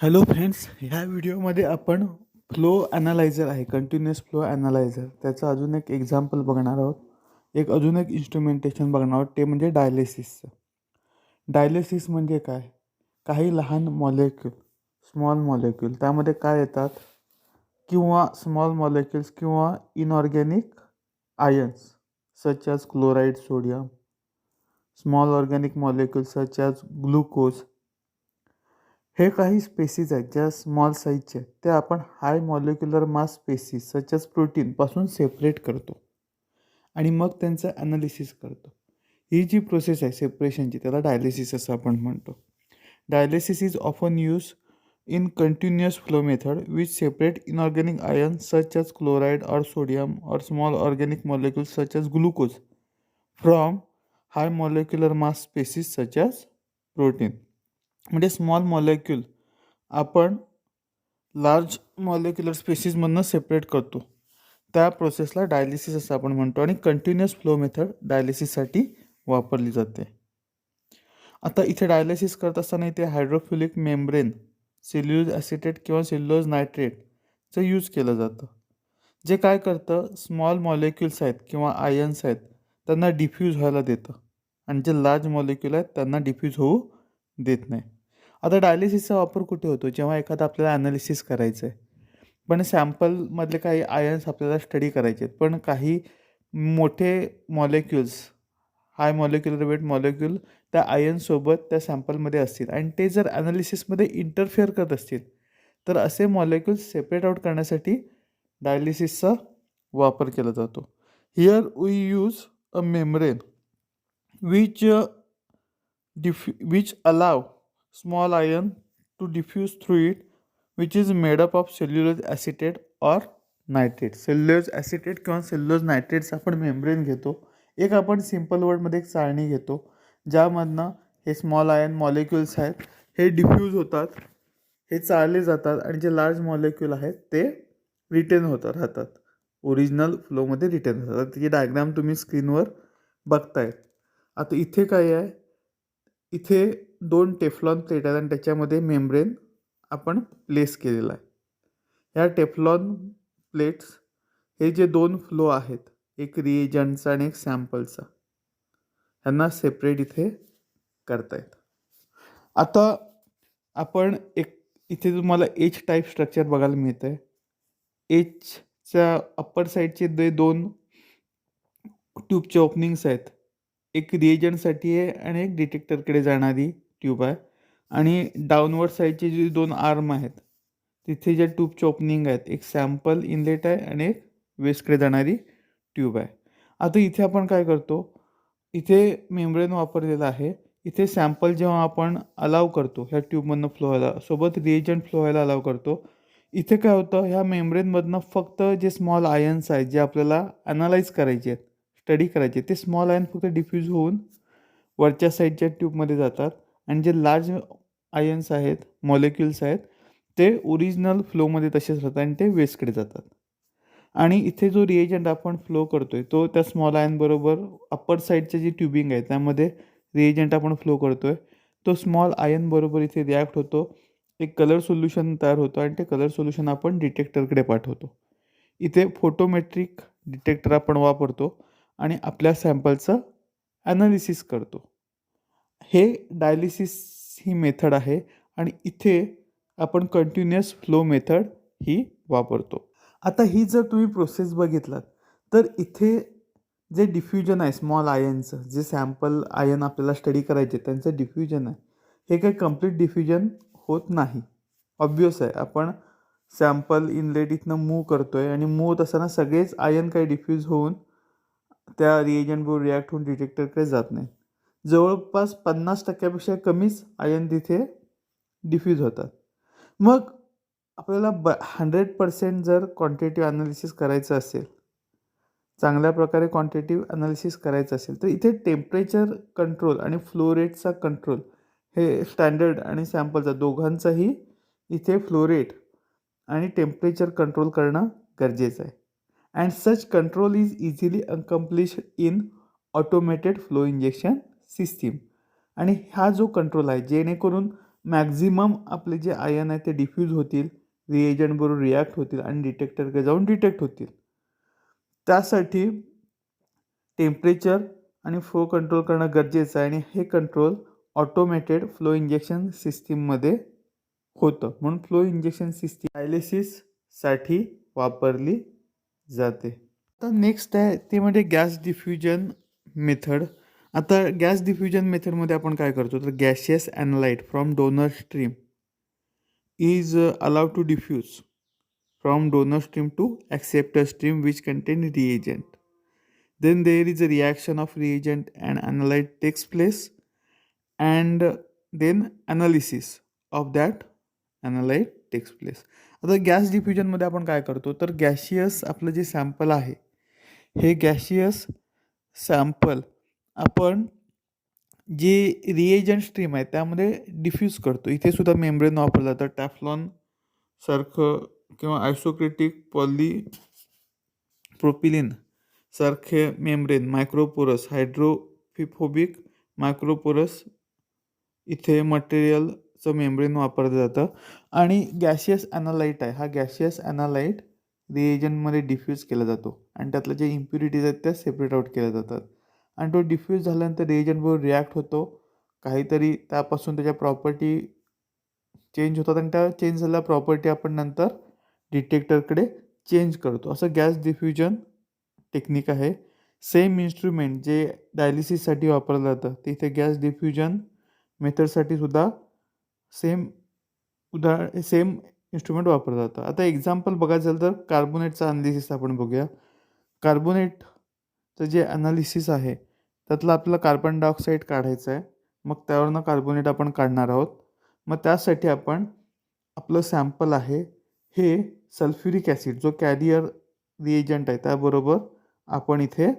Hello friends, ह्या व्हिडिओमध्ये आपण फ्लो ॲनालायझर आहे, कंटिन्युअस फ्लो ॲनालायझर त्याचं अजून एक एक्झाम्पल बघणार आहोत. अजून एक इन्स्ट्रुमेंटेशन बघणार आहोत, ते म्हणजे डायलिसिसचं. डायलिसिस म्हणजे काय? काही लहान मॉलिक्यूल, स्मॉल मॉलिक्यूल त्यामध्ये काय येतात, किंवा स्मॉल मॉलिक्युल्स किंवा inorganic ions such as chloride, sodium, small organic molecules such as glucose. हे काही स्पेसीज आहेत ज्या स्मॉल साईजचे आहेत, ते आपण high molecular mass species such as प्रोटीनपासून सेपरेट करतो आणि मग त्यांचं ॲनालिसिस करतो. ही जी प्रोसेस आहे सेपरेशनची, त्याला डायलिसिस असं आपण म्हणतो. Dialysis is often use in continuous flow method which separate inorganic ion such as chloride और सोडियम और small organic molecules such as glucose from hi molecular mass species such age protein. म्हणजे small molecule आपण large molecular स्पेसीजमधनं separate करतो, त्या प्रोसेसला dialysis असं आपण म्हणतो आणि कंटिन्युअस फ्लो मेथड डायलिसिससाठी वापरली जाते. आता इथे डायलिसिस करत असताना इथे हायड्रोफ्युलिक मेम्ब्रेन, सेल्युलोज ॲसिटेट किंवा सेल्युलोज नायट्रेटचं यूज केलं जातं. जे काय करतं, स्मॉल मॉलिक्युल्स आहेत किंवा आयन्स आहेत त्यांना डिफ्यूज व्हायला देतं आणि जे लार्ज मॉलिक्यूल आहेत त्यांना डिफ्यूज होऊ देत नाही. आता डायलिसिसचा वापर कुठे होतो? जेव्हा एखादं आपल्याला ॲनालिसिस करायचं आहे, पण सॅम्पलमधले काही आयन्स आपल्याला स्टडी करायचे आहेत, पण काही मोठे मॉलिक्युल्स, हाय मॉलिक्युलर वेट मॉलिक्यूल त्या आयन्ससोबत त्या सॅम्पलमध्ये असतील आणि ते जर ॲनालिसिसमध्ये इंटरफेअर करत असतील, तर असे मॉलिक्युल्स सेपरेट आउट करण्यासाठी डायलिसिसचा वापर केला जातो. Here we use a membrane which which allow small ion to diffuse through it, which is made up of cellulose acetate or nitrate. Cellulose acetate किंवा सेल्युलोज नायट्रेट्स आपण मेम्ब्रेन घेतो. एक आपण simple वर्डमध्ये एक चाळणी घेतो, ज्यामधनं हे स्मॉल आयन मॉलिक्युल्स आहेत हे डिफ्यूज होतात, हे चाळले जातात आणि जे लार्ज मॉलिक्यूल आहेत ते रिटेन राहतात, ओरिजिनल फ्लोमध्ये रिटेन होतात. त्याची डायग्राम तुम्ही स्क्रीनवर बघताय. आता इथे काय आहे, इथे 2 टेफ्लॉन प्लेट आहेत आणि त्याच्यामध्ये मेम्ब्रेन आपण प्लेस केलेला आहे. ह्या टेफ्लॉन प्लेट्स हे जे 2 फ्लो आहेत, एक रिएजंटचा आणि एक सॅम्पलचा, ह्यांना सेपरेट इथे करतायत. आता आपण इथे तुम्हाला एच टाईप स्ट्रक्चर बघायला मिळतं आहे. एचच्या अप्पर साईडचे जे 2 ट्यूबचे ओपनिंग्स आहेत, एक रिएजंटसाठी आहे आणि एक डिटेक्टरकडे जाणारी ट्यूब आहे, आणि डाऊनवर्ड साईडचे जे 2 आर्म आहेत तिथे ज्या ट्यूबचे ओपनिंग आहेत, एक सॅम्पल इनलेट आहे आणि एक वेस्टकडे जाणारी ट्यूब आहे. आता इथे आपण काय करतो, इथे मेम्ब्रेन वापरलेला आहे. इथे सॅम्पल जेव्हा आपण अलाव करतो ह्या ट्यूबमधनं फ्लो व्हायला, सोबत रिएजंट फ्लो व्हायला अलाव करतो, इथे काय होतं, ह्या मेम्ब्रेनमधनं फक्त जे स्मॉल आयन्स आहेत जे आपल्याला ॲनालाइज करायचे आहेत, स्टडी करायचे, ते स्मॉल आयन फक्त डिफ्यूज होऊन वरच्या साईडच्या ट्यूबमध्ये जातात आणि जे लार्ज आयन्स आहेत, मॉलिक्युल्स आहेत, ते ओरिजिनल फ्लोमध्ये तसेच राहतात आणि ते वेस्टकडे जातात. आणि इथे जो रिएजंट आपण फ्लो करतो आहे तो त्या स्मॉल आयनबरोबर अप्पर साईडचे जी ट्यूबिंग आहे त्यामध्ये रिएजंट आपण फ्लो करतो आहे, तो स्मॉल आयनबरोबर इथे रिॲक्ट होतो, एक कलर सोल्युशन तयार होतं आणि ते कलर सोल्युशन आपण डिटेक्टरकडे पाठवतो. इथे फोटोमेट्रिक डिटेक्टर आपण वापरतो आणि आपल्या सॅम्पलचं ॲनालिसिस करतो. हे डायलिसिस ही मेथड आहे आणि इथे आपण कंटिन्युअस फ्लो मेथड ही वापरतो. आता ही जर तुम्ही प्रोसेस बघितलात, तर इथे जे डिफ्युजन आहे स्मॉल आयनचं, जे सॅम्पल आयन आपल्याला स्टडी करायचे त्यांचं डिफ्युजन आहे, हे काही कम्प्लीट डिफ्युजन होत नाही. ऑब्वियस आहे, आपण सॅम्पल इनलेट इथनं मूव्ह करतो आहे आणि मूव्ह होत असताना सगळेच आयन काही डिफ्यूज होऊन त्या रिएजंटबरोबर रिॲक्ट होऊन डिटेक्टरकडे जात नाही. जवळपास 50% कमीच आयन तिथे डिफ्यूज होतात. मग आपल्याला 100% जर क्वांटिटेटिव्ह ॲनालिसिस करायचं असेल, चांगल्या प्रकारे क्वांटिटेटिव्ह ॲनालिसिस करायचं असेल, तर इथे टेम्परेचर कंट्रोल आणि फ्लो रेटचा कंट्रोल हे स्टँडर्ड आणि सॅम्पलचा दोघांचाही इथे फ्लो रेट आणि टेम्परेचर कंट्रोल करणं गरजेचं आहे. And such control is easily accomplished in automated flow injection system. आणि हा जो कंट्रोल आहे जेणेकरून मॅक्झिमम आपले जे आयन आहे ते डिफ्यूज होतील, रिएजंटबरोबर रिॲक्ट होतील आणि डिटेक्टरकडे जाऊन डिटेक्ट होतील. त्यासाठी टेम्परेचर आणि फ्लो कंट्रोल करणं गरजेचं आहे आणि हे कंट्रोल ऑटोमॅटेड फ्लो इंजेक्शन सिस्टीममध्ये होतं. म्हणून फ्लो इंजेक्शन सिस्टीम डायलिसिससाठी वापरली जाते. आता नेक्स्ट आहे ते म्हणजे गॅस डिफ्युजन मेथड. आता गॅस डिफ्युजन मेथडमध्ये आपण काय करतो तर gaseous analyte from donor stream is allowed to diffuse from donor stream to acceptor stream which contain reagent. Then there is a reaction of reagent and analyte takes place, and then analysis of that analyte takes place. आता gas डिफ्युजनमध्ये आपण काय करतो तर gaseous आपलं जे sample आहे हे gaseous sample आपण जे रिएजंट स्ट्रीम आहे त्यामध्ये डिफ्यूज करतो. इथे सुद्धा मेम्ब्रेन वापरलं जातं, टॅफ्लॉन सारखं किंवा आयसोक्रेटिक पॉलीप्रोपिलिन सारखे मेम्ब्रेन, मायक्रोपोरस, हायड्रोफोबिक मायक्रोपोरस इथे मटेरियलचं मेम्ब्रेन वापरलं जातं. आणि गॅशियस ॲनालाइट आहे, हा गॅशियस ॲनालाइट रिएजंटमध्ये डिफ्यूज केला जातो आणि त्यातल्या जे इम्प्युरिटीज आहेत त्या सेपरेट आउट केल्या जातात आणि तो डिफ्यूज झाल्यानंतर रिएजंटबरोबर रिॲक्ट होतो, काहीतरी त्यापासून त्याच्या प्रॉपर्टी चेंज होतात आणि त्या चेंज झालेल्या प्रॉपर्टी आपण नंतर डिटेक्टरकडे चेंज करतो. असं गॅस डिफ्युजन टेक्निक आहे. सेम इन्स्ट्रुमेंट जे डायलिसिससाठी वापरलं जातं तिथे गॅस डिफ्युजन मेथडसाठी सुद्धा सेम इन्स्ट्रुमेंट वापरलं जातं. आता एक्झाम्पल बघायचं झालं तर कार्बोनेटचं अनालिसिस आपण बघूया. कार्बोनेटचं जे अनालिसिस आहे त्यातलं आपल्याला कार्बन डायऑक्साईड काढायचं आहे, मग त्यावरनं कार्बोनेट आपण काढणार आहोत. मग त्यासाठी आपण आपलं सॅम्पल आहे हे सल्फ्युरिक ॲसिड जो कॅरियर रिएजंट आहे त्याबरोबर आपण इथे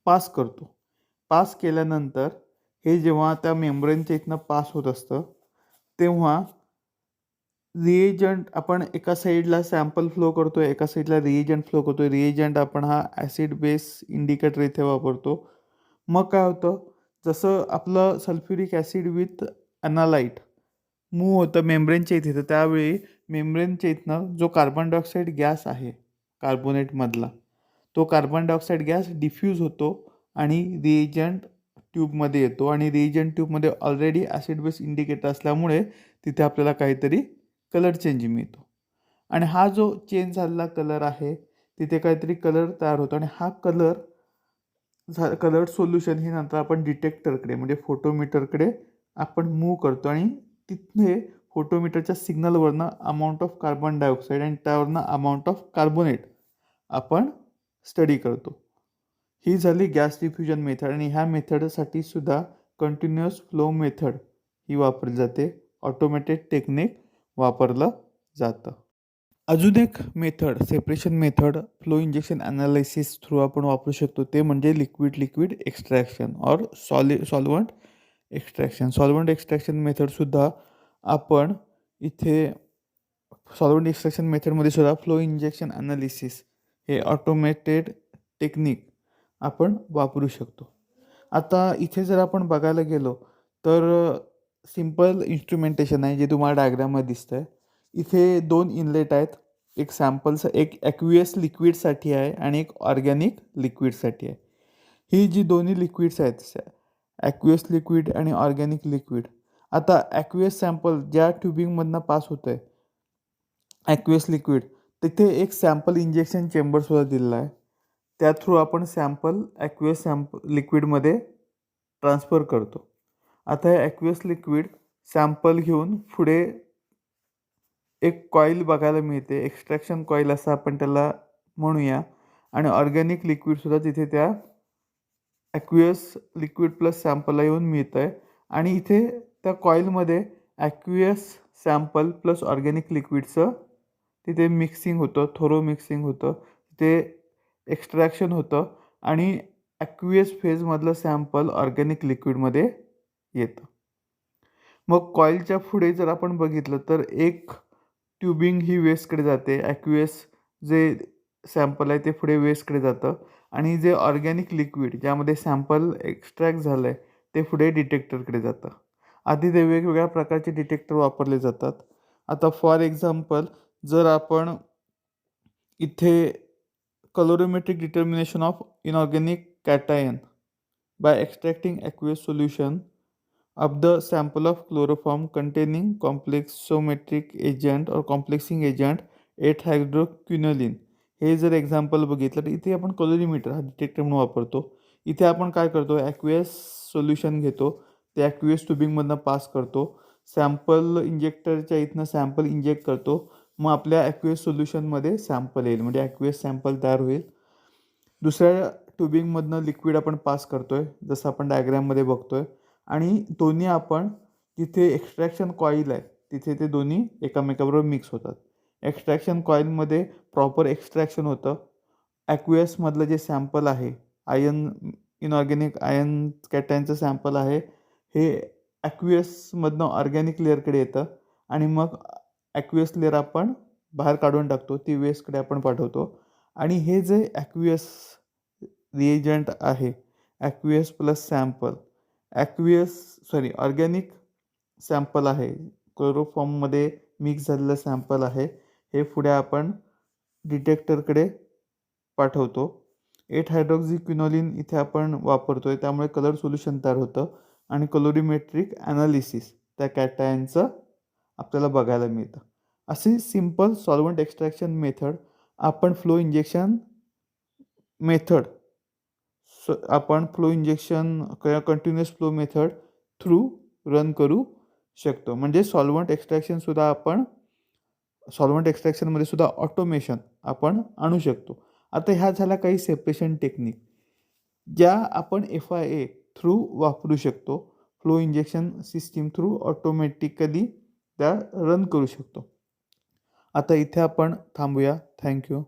पास करतो. पास केल्यानंतर हे जेव्हा त्या मेम्ब्रेनच्या इथनं पास होत असतं तेव्हा रिएजंट आपण एका साईडला सॅम्पल फ्लो करतो आहे, एका साईडला रिएजंट फ्लो करतो आहे. रिएजंट आपण हा ॲसिड बेस इंडिकेटर इथे वापरतो. मग काय होतं, जसं आपलं सल्फ्युरिक ॲसिड विथ ॲनालाइट मूव्ह होतं मेम्ब्रेनच्या इथे, तर त्यावेळी मेम्ब्रेनच्या इथनं जो कार्बन डायऑक्साईड गॅस आहे कार्बोनेटमधला तो कार्बन डायऑक्साईड गॅस डिफ्यूज होतो आणि रिएजंट ट्यूबमध्ये येतो आणि रिएजंट ट्यूबमध्ये ऑलरेडी ॲसिड बेस इंडिकेटर असल्यामुळे तिथे आपल्याला काहीतरी कलर चेंज मिळतो आणि हा जो चेंज झालेला कलर आहे तिथे काहीतरी कलर तयार होतो आणि हा कलर सोल्युशन हे नंतर आपण डिटेक्टरकडे म्हणजे फोटोमीटरकडे आपण मूव्ह करतो आणि तिथे फोटोमीटरच्या सिग्नलवरनं अमाऊंट ऑफ कार्बन डायऑक्साईड आणि त्यावरनं अमाऊंट ऑफ कार्बोनेट आपण स्टडी करतो. ही झाली गॅस डिफ्युजन मेथड आणि ह्या मेथडसाठी सुद्धा कंटिन्युअस फ्लो मेथड ही वापरली जाते, ऑटोमॅटेड टेक्निक वापरलं जातं. अजून एक method separation method flow injection analysis through आपण वापरू शकतो ते म्हणजे लिक्विड एक्स्ट्रॅक्शन और सॉल्वंट एक्स्ट्रॅक्शन. सॉल्वंट एक्स्ट्रॅक्शन मेथडसुद्धा आपण इथे सॉल्वंट एक्स्ट्रॅक्शन मेथडमध्ये सुद्धा फ्लो इंजेक्शन ॲनालिसिस हे ऑटोमॅटेड टेक्निक आपण वापरू शकतो. आता इथे जर आपण बघायला गेलो तर सिम्पल इन्स्ट्रुमेंटेशन आहे जे तुम्हाला डायग्राममध्ये दिसतं आहे. इथे 2 इनलेट आहेत, एक एक ॲक्वियस लिक्विडसाठी आहे आणि एक ऑर्गॅनिक लिक्विडसाठी आहे. ही जी दोन्ही लिक्विड्स आहेत ॲक्वियस लिक्विड आणि ऑर्गॅनिक लिक्विड. आता ॲक्वियस सॅम्पल ज्या ट्युबिंगमधनं पास होतं आहे ॲक्वियस लिक्विड तिथे एक सॅम्पल इंजेक्शन चेंबरसुद्धा दिलेला आहे. त्या थ्रू आपण सॅम्पल ॲक्वियस लिक्विडमध्ये ट्रान्सफर करतो. आता हे ॲक्वियस लिक्विड सॅम्पल घेऊन पुढे एक कॉईल बघायला मिळते, एक्स्ट्रॅक्शन कॉईल असं आपण त्याला म्हणूया आणि ऑर्गॅनिक लिक्विडसुद्धा तिथे त्या ॲक्वियस लिक्विड प्लस सॅम्पलला येऊन मिळतं आहे आणि इथे त्या कॉईलमध्ये ॲक्वियस सॅम्पल प्लस ऑर्गॅनिक लिक्विडचं तिथे मिक्सिंग होतं, थोरो मिक्सिंग होतं, तिथे एक्स्ट्रॅक्शन होतं आणि ॲक्वियस फेजमधलं सॅम्पल ऑर्गॅनिक लिक्विडमध्ये येतं. मग कॉईलच्या पुढे जर आपण बघितलं तर एक ट्यूबिंग ही वेस्टकडे जाते, ॲक्वियस जे सॅम्पल आहे ते पुढे वेस्टकडे जातं आणि जे ऑर्गॅनिक लिक्विड ज्यामध्ये सॅम्पल एक्स्ट्रॅक्ट झालं आहे ते पुढे डिटेक्टरकडे जातं. आधी ते वेगवेगळ्या प्रकारचे डिटेक्टर वापरले जातात. आता फॉर एक्झाम्पल जर आपण इथे colorimetric determination of inorganic cation by extracting aqueous solution of the sample of chloroform containing complexometric agent or complexing agent 8-hydroquinoline. हे जर एक्झाम्पल बघितलं तर इथे आपण कलोरीमीटर हा डिटेक्टर म्हणून वापरतो. इथे आपण काय करतो, ॲक्वियस सोल्युशन घेतो, ते ॲक्वियस ट्युबिंगमधनं पास करतो, सॅम्पल इंजेक्टरच्या इथनं सॅम्पल इंजेक्ट करतो, मग आपल्या ॲक्वियस सोल्युशनमध्ये सॅम्पल येईल, म्हणजे ॲक्वियस सॅम्पल तयार होईल. दुसऱ्या ट्युबिंगमधनं लिक्विड आपण पास करतो आहे, जसं आपण डायग्रॅममध्ये बघतो आहे, आणि दोन्ही आपण जिथे एक्स्ट्रॅक्शन कॉईल आहे तिथे ते दोन्ही एकामेकाबरोबर मिक्स होतात. एक्स्ट्रॅक्शन कॉईलमध्ये प्रॉपर एक्स्ट्रॅक्शन होतं. ॲक्वियसमधलं जे सॅम्पल आहे, इनऑर्गॅनिक आयन कॅटायनचं सॅम्पल आहे, हे ॲक्वियसमधनं ऑर्गॅनिक लेअरकडे येतं आणि मग ॲक्वियस लेअर आपण बाहेर काढून टाकतो, ती वेस्टकडे आपण पाठवतो. आणि हे जे ॲक्वियस रिएजंट आहे, aqueous plus sample, organic sample आहे, क्लोरोफॉर्ममध्ये मिक्स झालेलं सॅम्पल आहे, हे पुढे आपण डिटेक्टरकडे पाठवतो. 8-हायड्रॉक्झिक्विनोलिन इथे आपण वापरतो आहे, त्यामुळे कलर सोल्युशन तयार होतं आणि कलोरीमेट्रिक ॲनालिसिस त्या कॅटायनचं आपल्याला बघायला मिळतं. अशी सिम्पल सॉल्वंट एक्स्ट्रॅक्शन मेथड आपण फ्लो इंजेक्शन मेथड किंवा continuous flow method through run करू शकतो. म्हणजे सॉल्वंट एक्स्ट्रॅक्शनमध्ये सुद्धा ऑटोमेशन आपण आणू शकतो. आता ह्या झाल्या काही सेपरेशन टेक्निक ज्या आपण FIA थ्रू वापरू शकतो. Flow injection system through automatically त्या रन करू शकतो. आता इथे आपण थांबूया. थँक्यू.